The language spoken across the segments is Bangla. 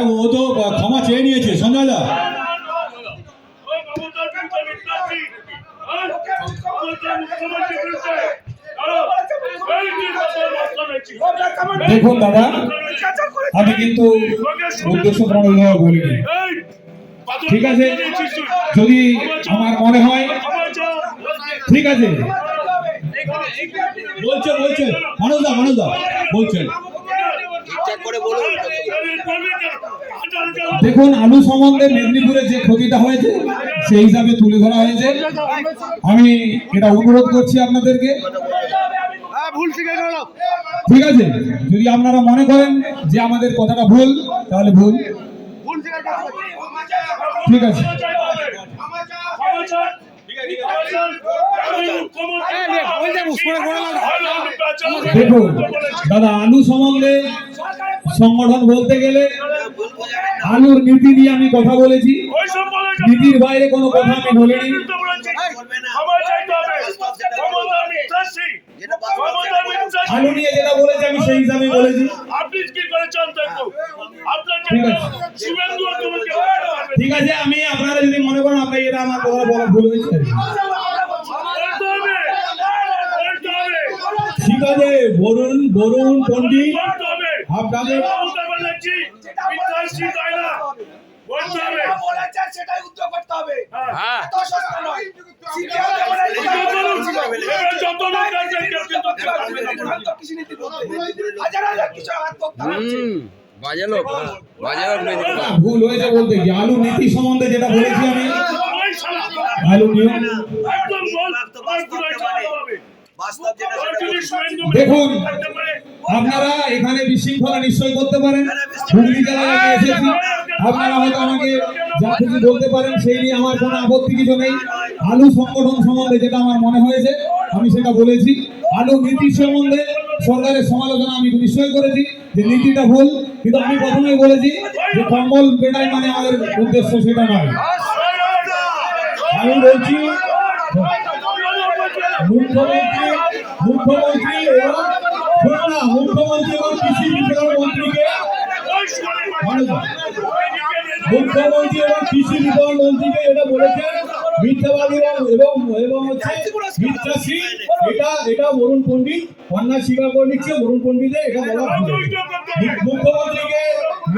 ও তো ক্ষমা চেয়ে নিয়েছে সঞ্জয় দা। দেখুন দাদা, আমি কিন্তু উদ্দেশ্য প্রণোদনা বলিনি, ঠিক আছে? যদি আমার মনে হয় ঠিক আছে, বলছেন মানুষদা বলছেন। দেখুন, আলু সম্বন্ধে মেদিনীপুরে যে ক্ষতিটা হয়েছে সেই হিসাবে তুলে ধরা হয়েছে। আমি এটা অনুরোধ করছি আপনাদেরকে, ঠিক আছে? যদি আপনারা মনে করেন যে আমাদের কথাটা ভুল, তাহলে ভুল, ঠিক আছে? দেখুন দাদা, আলু সম্বন্ধে সংগঠন বলতে গেলে আলুর নীতি নিয়ে আমি কথা বলেছি, নীতির বাইরে কোনো কথা আমি বলিনি। আলু নিয়ে যেটা বলেছি আমি সেই হিসাবে বলেছি, ঠিক আছে? আমি আপনারা যদি মনে করেন আপনি এটা আমার কথা বলা ভুল হয়েছে, ঠিক আছে? বরুণ পণ্ডিত আপনাদের ভুল হয়েছে বলতে কি, আলু নীতি সম্বন্ধে যেটা বলেছি আমি, আলু নিয়ম। দেখুন, আপনারা এখানে বিশৃঙ্খলা নিশ্চয় করতে পারেন, হুগলি জেলায় আমি এসেছি, আপনারা হয়তো আমাকে যা কিছু বলতে পারেন, সেই নিয়ে আমার কোনো আপত্তি কিছু নেই। আলু সংগঠন সম্বন্ধে যেটা আমার মনে হয়েছে আমি সেটা বলেছি। আলু নীতি সম্বন্ধে সরকারের সমালোচনা আমি নিশ্চয় করেছি যে নীতিটা ভুল, কিন্তু আমি প্রথমেই বলেছি যে কম্বল পেটাই মানে আমাদের উদ্দেশ্য সেটা নয়। আমি বলছি মুখ্যমন্ত্রী এবং কৃষি বিভাগ মন্ত্রীকে, মুখ্যমন্ত্রী এবং কৃষি বিভাগ মন্ত্রীকে এটা বলেছেন মিথ্যাবাদীরা এবং হচ্ছে মিথ্যাশী, এটা বরুণ পণ্ডিত অন্যায় স্বীকার করে নিচ্ছে। বরুণ পণ্ডিতের এটা বলা মুখ্যমন্ত্রীকে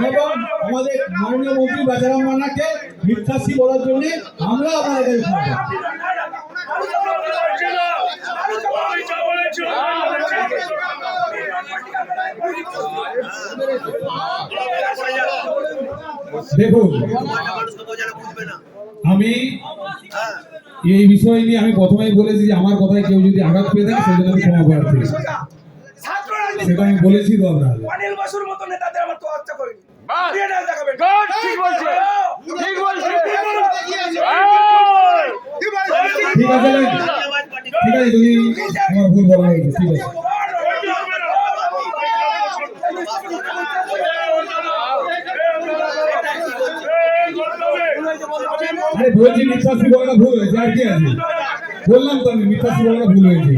এবং আমাদের মাননীয় মন্ত্রী বেচারাম মান্নাকে মিথ্যাশী বলার জন্য আমরা আপনাদের দেখুন, আমি এই বিষয় নিয়ে আমি প্রথমেই বলেছি যে আমার কথায় কেউ যদি আঘাত পেয়ে থাকে সেই জন্য আমি ক্ষমা প্রার্থী, সেটা আমি বলেছি। তো আপনার ঠিক আছে, যদি আমার ভুল বলা হয়েছে, ঠিক আছে? আরে বলছি মিথ্যাশী বলাটা ভুল হয়েছে, আর কি আছে? বললাম তো আমি মিথ্যাশী বলাটা ভুল হয়েছে।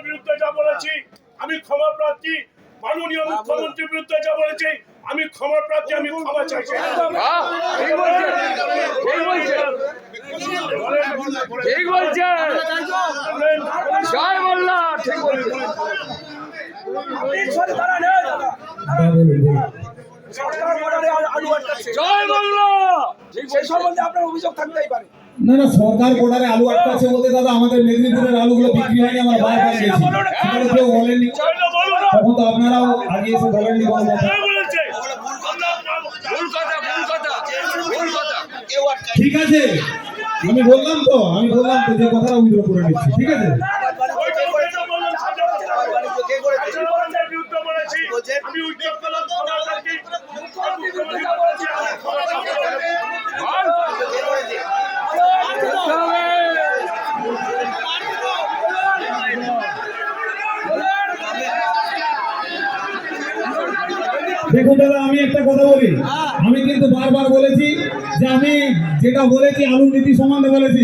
বিরুদ্ধে যা বলেছি আমি ক্ষমা প্রার্থী, মাননীয় মুখ্যমন্ত্রীর বিরুদ্ধে যা বলেছি আমি ক্ষমা প্রার্থী, আমি ক্ষমা চাইছি। ঠিক বলছে, জয় মোল্লা, ঠিক বলছে। জয় মোল্লা, সেই সম্বন্ধে আপনার অভিযোগ থাকতেই পারে। না না, সরকার বর্ডারে আলু আটকাচ্ছে বলতে দাদা আমাদের মেদিনীপুরের আলুগুলো বিক্রি হয়নি, আমরা বাইরে গেছি, সেটা কেউ বলেননি। তখন তো আপনারাও আগে এসে বলেননি কোনো কথা। ঠিক আছে, আমি বললাম তো যে কথাটা উইথড্র করে নিচ্ছি, ঠিক আছে? দেখুন দাদা, আমি একটা কথা বলি, আমি কিন্তু বারবার বলেছি যে আমি যেটা বলেছি আলু নীতি সম্বন্ধে বলেছি।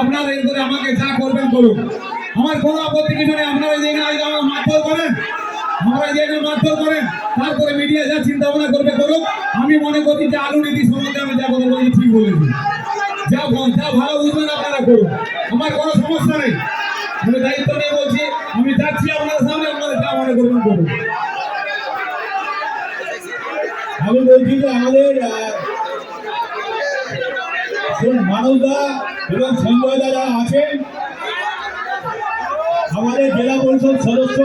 আপনারা এরপরে আমাকে যা করবেন করুন, আমার কোনো আপত্তি কিছু নেই। আপনারা যে আমাকে মারধর করেন আমরা যে মারধর করেন তারপরে মিডিয়া যা চিন্তা ভাবনা করবে করুক। আমি মনে করি যে আলু নীতি সম্বন্ধে আমি যা কথা বলেছি ঠিক বলেছি। যা ভালো বুঝবেন আপনারা করুন, আমার কোনো সমস্যা নেই। আমি দায়িত্ব নিয়ে বলছি, আমি যাচ্ছি আপনাদের সামনে, আপনারা যা মনে করবেন করুন। আমি বলছি যে আমাদের মানবদা এবং সঞ্জয় দাদা আছেন, আমাদের জেলা পরিষদ সদস্য